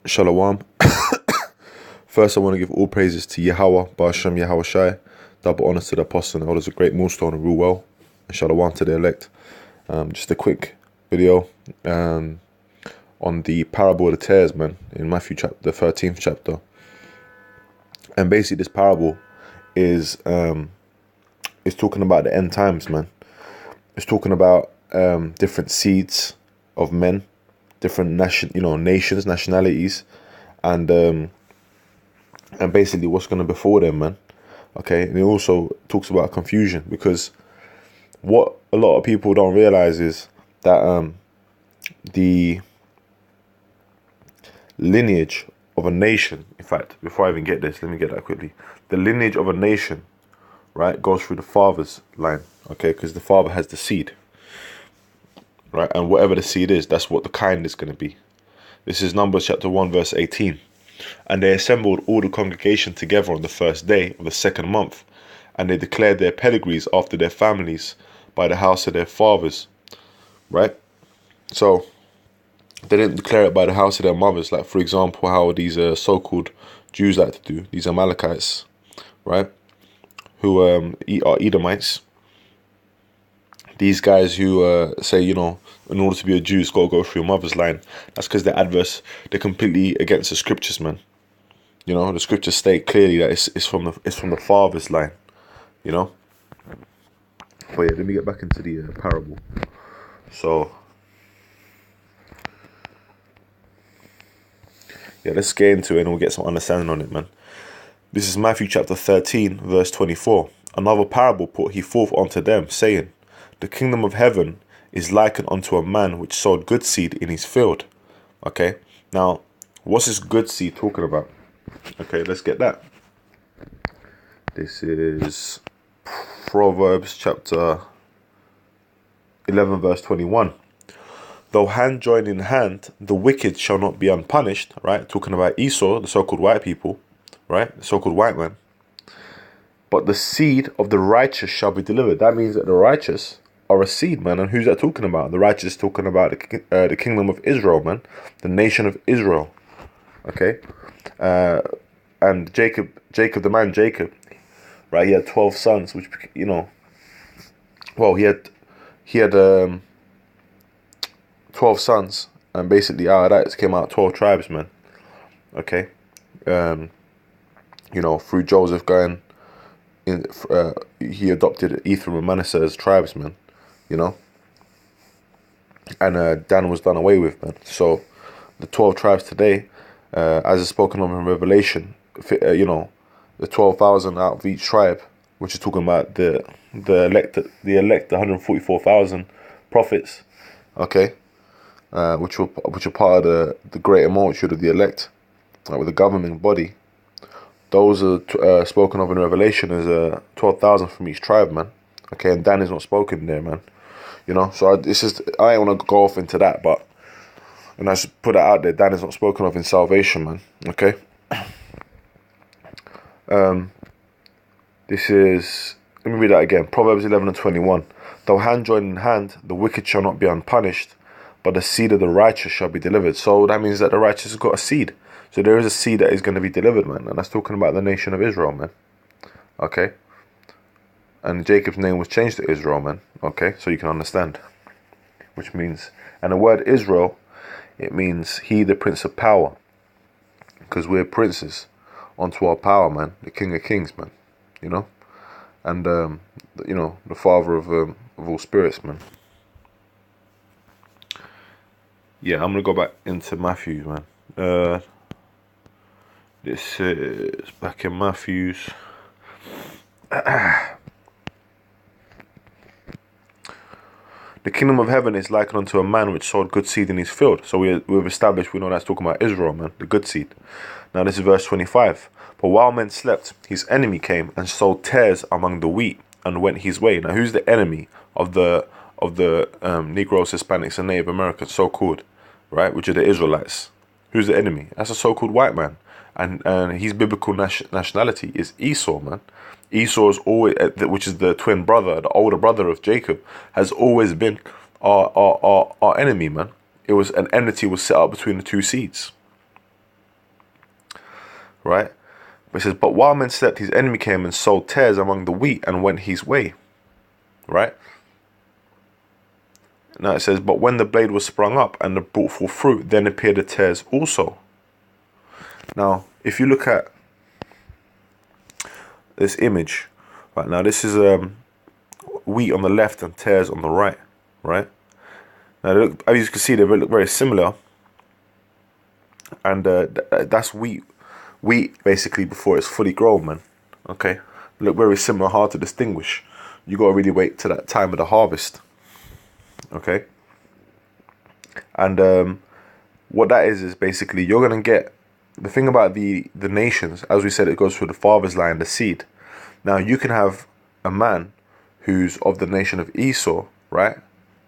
Shalom. First, I want to give all praises to Yahweh, Ba'ashem Yahweh Shai. Double honors to the apostle and elders of Great Millstone and rule well. And shalom to the elect. Just a quick video on the parable of the tares, man, in Matthew chapter, the 13th chapter. And basically, this parable is talking about the end times, man. It's talking about different seeds of men, different nations, nationalities, and basically what's going to befall them, man. Okay, and it also talks about confusion, because what a lot of people don't realize is that the lineage of a nation, in fact, before I even get this, let me get that quickly. The lineage of a nation, right, goes through the father's line, okay, because the father has the seed, right, and whatever the seed is, that's what the kind is going to be. This is Numbers chapter 1 verse 18. And they assembled all the congregation together on the first day of the second month, and they declared their pedigrees after their families by the house of their fathers, right? So they didn't declare it by the house of their mothers, like, for example, how these so-called Jews like to do, these Amalekites, right, who are Edomites. These guys who say, in order to be a Jew, it's got to go through your mother's line. That's because they're adverse. They're completely against the scriptures, man. The scriptures state clearly that it's from the father's line. But yeah, let me get back into the parable. So yeah, let's get into it and we'll get some understanding on it, man. This is Matthew chapter 13, verse 24. Another parable put he forth unto them, saying, the kingdom of heaven is likened unto a man which sowed good seed in his field. Okay, now what's this good seed talking about? Okay, let's get that. This is Proverbs chapter 11 verse 21. Though hand join in hand, the wicked shall not be unpunished. Right, talking about Esau, the so-called white people, right, the so-called white man. But the seed of the righteous shall be delivered. That means that the righteous are a seed, man. And who's that talking about? The righteous is talking about the kingdom of Israel, man. The nation of Israel. Okay. And Jacob, the man Jacob, right, he had 12 sons, which, well, he had 12 sons, and basically out of that came out 12 tribes, man. Okay. Through Joseph going in, he adopted Ephraim and Manasseh as tribesmen, and Dan was done away with, man. So the 12 tribes today, as is spoken of in Revelation, the 12,000 out of each tribe, which is talking about the elect, 144,000 prophets, okay, which are part of the greater multitude of the elect, with the governing body. Those are spoken of in Revelation as 12,000 from each tribe, man. Okay, and Dan is not spoken there, man. So I ain't want to go off into that, but I should put that out there. Dan is not spoken of in salvation, man. Okay. This is, let me read that again. Proverbs 11 and 21. Though hand join in hand, the wicked shall not be unpunished, but the seed of the righteous shall be delivered. So that means that the righteous has got a seed. So there is a seed that is going to be delivered, man. And that's talking about the nation of Israel, man. Okay. And Jacob's name was changed to Israel, man. Okay. So you can understand. Which means, and the word Israel, it means he, the prince of power. Because we're princes unto our power, man. The king of kings, man. And, the father of all spirits, man. Yeah, I'm going to go back into Matthew, man. This is back in Matthew's. The kingdom of heaven is likened unto a man which sowed good seed in his field. So we've established, we know that's talking about Israel, man, the good seed. Now this is verse 25. But while men slept, his enemy came and sowed tares among the wheat and went his way. Now who's the enemy of the Negroes, Hispanics, and Native Americans, so-called, right, which are the Israelites? Who's the enemy? That's a so-called white man. And his biblical nationality is Esau, man. Esau is always, which is the twin brother, the older brother of Jacob, has always been our enemy, man. It was an enmity was set up between the two seeds. right? But it says, but while men slept, his enemy came and sowed tares among the wheat and went his way, right? Now it says, but when the blade was sprung up and brought forth fruit, then appeared the tares also. Now, if you look at this image, right now, this is wheat on the left and tares on the right, right? Now, they look, as you can see, they look very similar, and that's wheat basically before it's fully grown, man. Okay, they look very similar, hard to distinguish. You gotta really wait to that time of the harvest. Okay, and what that is basically you're gonna get the thing about the nations, as we said, it goes through the father's line, the seed. Now you can have a man who's of the nation of Esau, right?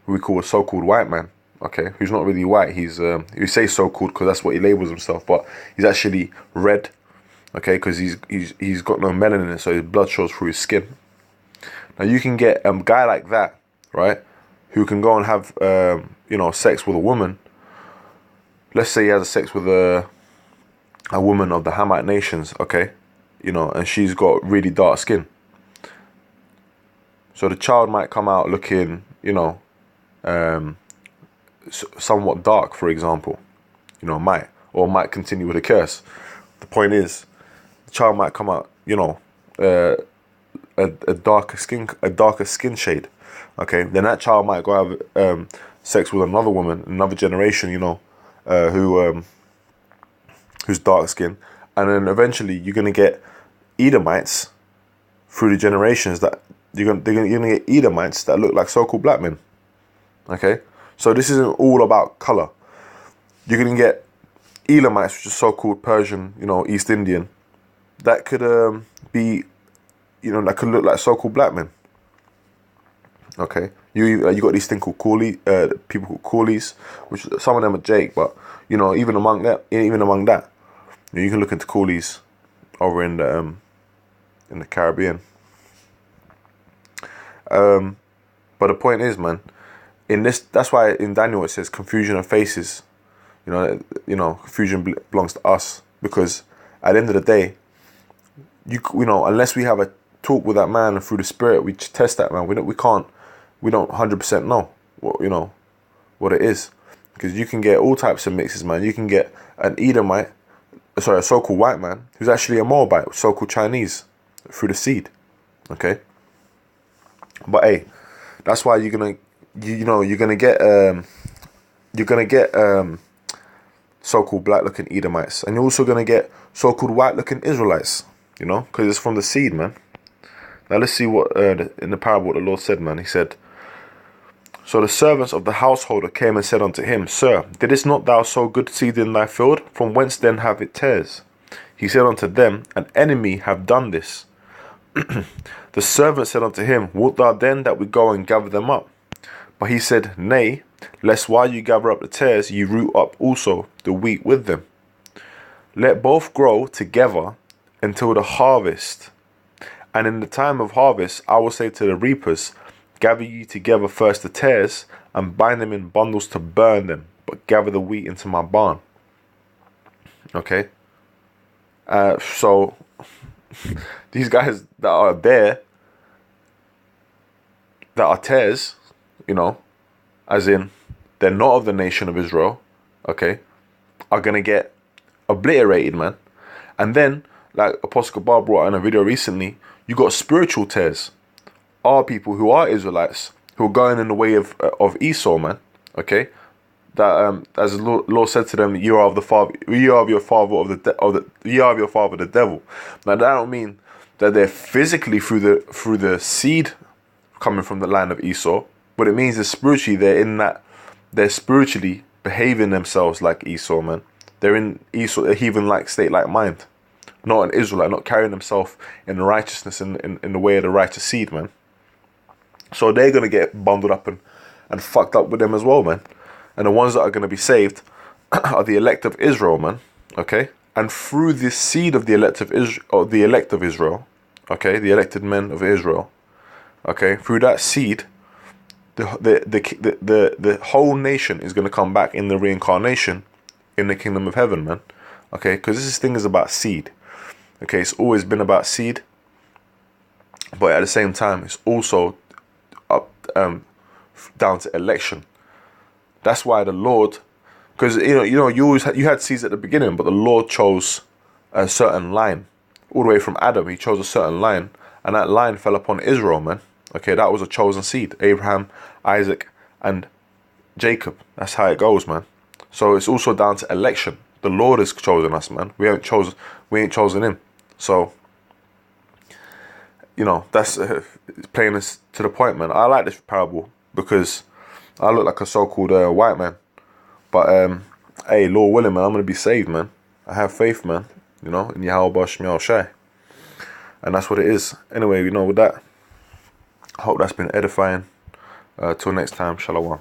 Who we call a so-called white man. Okay, who's not really white. He's you say so-called because that's what he labels himself, but he's actually red. Okay, because he's got no melanin in it, so his blood shows through his skin. Now you can get a guy like that, right, who can go and have sex with a woman. Let's say he has sex with a woman of the Hamite nations, okay, and she's got really dark skin. So the child might come out looking, somewhat dark, for example, might continue with a curse. The point is, the child might come out, a darker skin shade. Okay, then that child might go have sex with another woman, another generation, who's dark skin, and then eventually you're gonna get Edomites through the generations that you're gonna get Edomites that look like so-called black men. Okay, so this isn't all about color. You're gonna get Elamites, which is so-called Persian, East Indian, that could be, that could look like so-called black men. Okay, you got these things called people called coolies, which some of them are Jake, but even among that, you can look into coolies over in the Caribbean. But the point is, man, that's why in Daniel it says confusion of faces. Confusion belongs to us, because at the end of the day, unless we have a talk with that man and through the spirit, we test that man. We don't 100% know what it is, because you can get all types of mixes, man. You can get an Edomite, a so-called white man who's actually a Moabite, so-called Chinese, through the seed. Okay, but hey, that's why you're gonna get so-called black-looking Edomites, and you're also gonna get so-called white-looking Israelites. Because it's from the seed, man. Now let's see what in the parable what the Lord said, man. He said, so the servants of the householder came and said unto him, Sir, didst not thou sow good seed in thy field? From whence then have it tares? He said unto them, An enemy have done this. The servant said unto him, Wilt thou then that we go and gather them up? But he said, Nay, lest while you gather up the tares, ye root up also the wheat with them. Let both grow together until the harvest. And in the time of harvest, I will say to the reapers, Gather ye together first the tares, and bind them in bundles to burn them, but gather the wheat into my barn. Okay? So, these guys that are there, that are tares, as in, they're not of the nation of Israel, okay, are going to get obliterated, man. And then, like Apostle Kabar brought in a video recently, you got spiritual tares. Are people who are Israelites who are going in the way of Esau, man. Okay, that as the Lord said to them, you are of the father, you are of your father you are of your father the devil. Now that don't mean that they're physically through the seed coming from the line of Esau, but it means that spiritually they're spiritually behaving themselves like Esau, man. They're in Esau, a heathen-like state, like mind. Not an Israelite, not carrying themselves in righteousness in the way of the righteous seed, man. So they're going to get bundled up and fucked up with them as well, man. And the ones that are going to be saved are the elect of Israel, man. Okay? And through the seed of the elect of Israel, okay, the elected men of Israel, okay, through that seed, the whole nation is going to come back in the reincarnation in the kingdom of heaven, man. Okay? Because this thing is about seed. Okay, it's always been about seed, but at the same time, it's also up down to election. That's why the Lord, because you had seeds at the beginning, but the Lord chose a certain line. All the way from Adam, he chose a certain line, and that line fell upon Israel, man. Okay, that was a chosen seed. Abraham, Isaac, and Jacob. That's how it goes, man. So it's also down to election. The Lord has chosen us, man. We ain't chosen him. So, that's playing this to the point, man. I like this parable because I look like a so-called white man. But, hey, Lord willing, man, I'm going to be saved, man. I have faith, man, in Yahweh Shemiel Shai. And that's what it is. Anyway, with that, I hope that's been edifying. Till next time, Shalom.